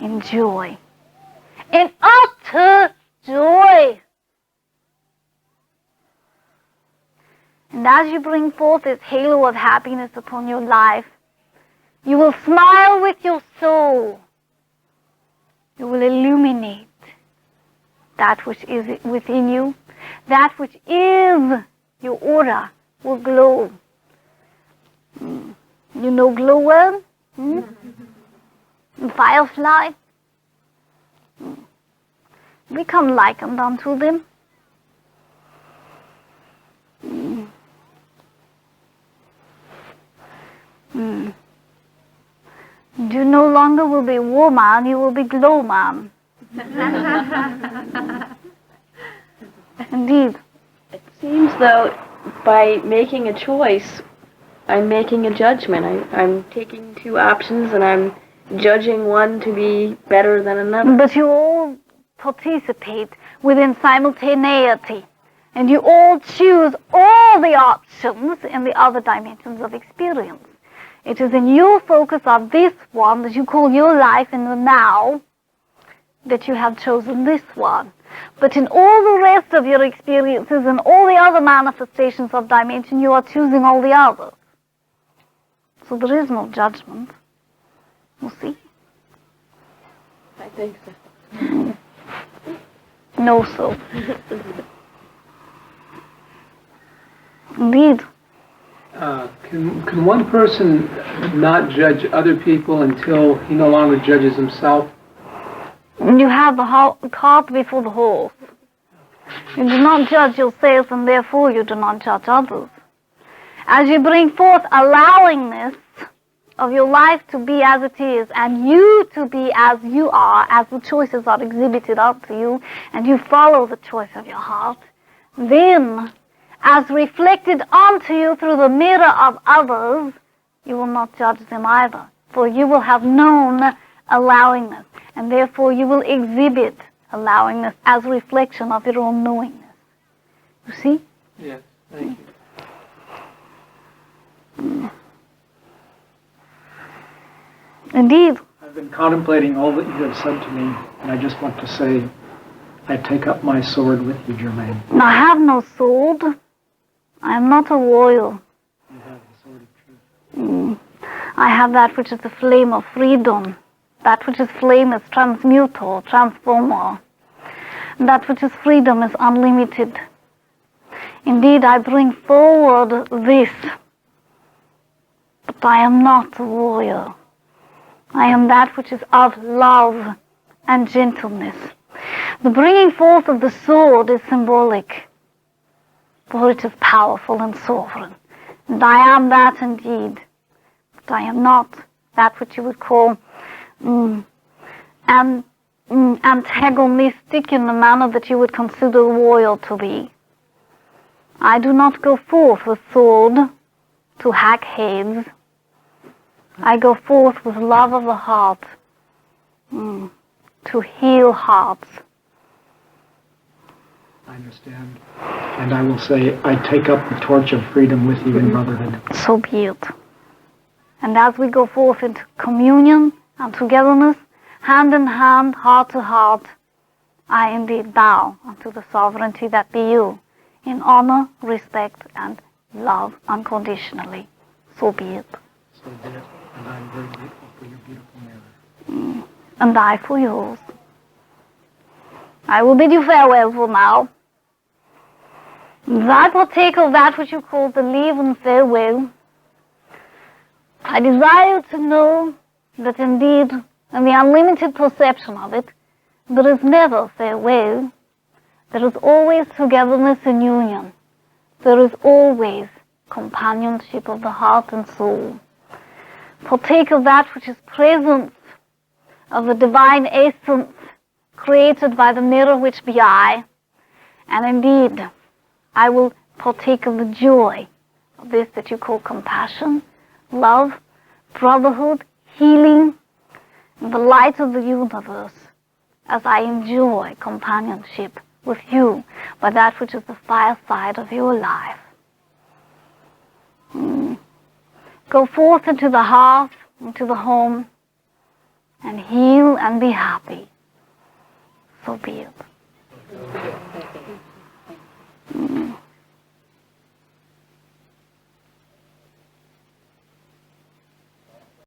in joy, in utter joy. And as you bring forth this halo of happiness upon your life, you will smile with your soul. You will illuminate that which is within you. That which is your aura will glow. You know glow worm? Firefly? Become likened unto them. You no longer will be woman, you will be glow man. Indeed. It seems though by making a choice, I'm making a judgment. I'm taking two options and I'm judging one to be better than another. But you all participate within simultaneity. And you all choose all the options in the other dimensions of experience. It is in your focus of this one that you call your life in the now that you have chosen this one. But in all the rest of your experiences and all the other manifestations of dimension, you are choosing all the others. So there is no judgment. You see? I think so. No, so. Indeed. Can one person not judge other people until he no longer judges himself? You have the cart before the horse. You do not judge yourself, and therefore you do not judge others. As you bring forth allowingness of your life to be as it is, and you to be as you are, as the choices are exhibited up to you, and you follow the choice of your heart, then, as reflected onto you through the mirror of others, you will not judge them either, for you will have known allowingness, and therefore you will exhibit allowingness as reflection of your own knowingness. You see? Yes, thank you. Indeed. I've been contemplating all that you have said to me, and I just want to say, I take up my sword with you, Germain. I have no sword. I am not a warrior. You have the sword of truth. I have that which is the flame of freedom. That which is flame is transmutor, transformer. That which is freedom is unlimited. Indeed, I bring forward this, but I am not a warrior. I am that which is of love and gentleness. The bringing forth of the sword is symbolic, for it is powerful and sovereign. And I am that indeed, but I am not that which you would call antagonistic in the manner that you would consider warrior to be. I do not go forth with sword to hack heads. I go forth with love of the heart, to heal hearts. I understand. And I will say, I take up the torch of freedom with you in brotherhood. So be it. And as we go forth into communion and togetherness, hand in hand, heart to heart, I indeed bow unto the sovereignty that be you, in honor, respect, and love unconditionally. So be it. So be it. And I am very grateful for your beautiful mirror. And I for yours. I will bid you farewell for now. I partake of that which you call the leave and farewell. I desire to know that indeed, in the unlimited perception of it, there is never farewell. There is always togetherness and union. There is always companionship of the heart and soul. Partake of that which is presence of the divine essence created by the mirror which be I. And indeed, I will partake of the joy of this that you call compassion, love, brotherhood, healing, and the light of the universe, as I enjoy companionship with you by that which is the fireside of your life. Go forth into the hearth, into the home, and heal and be happy. So be it.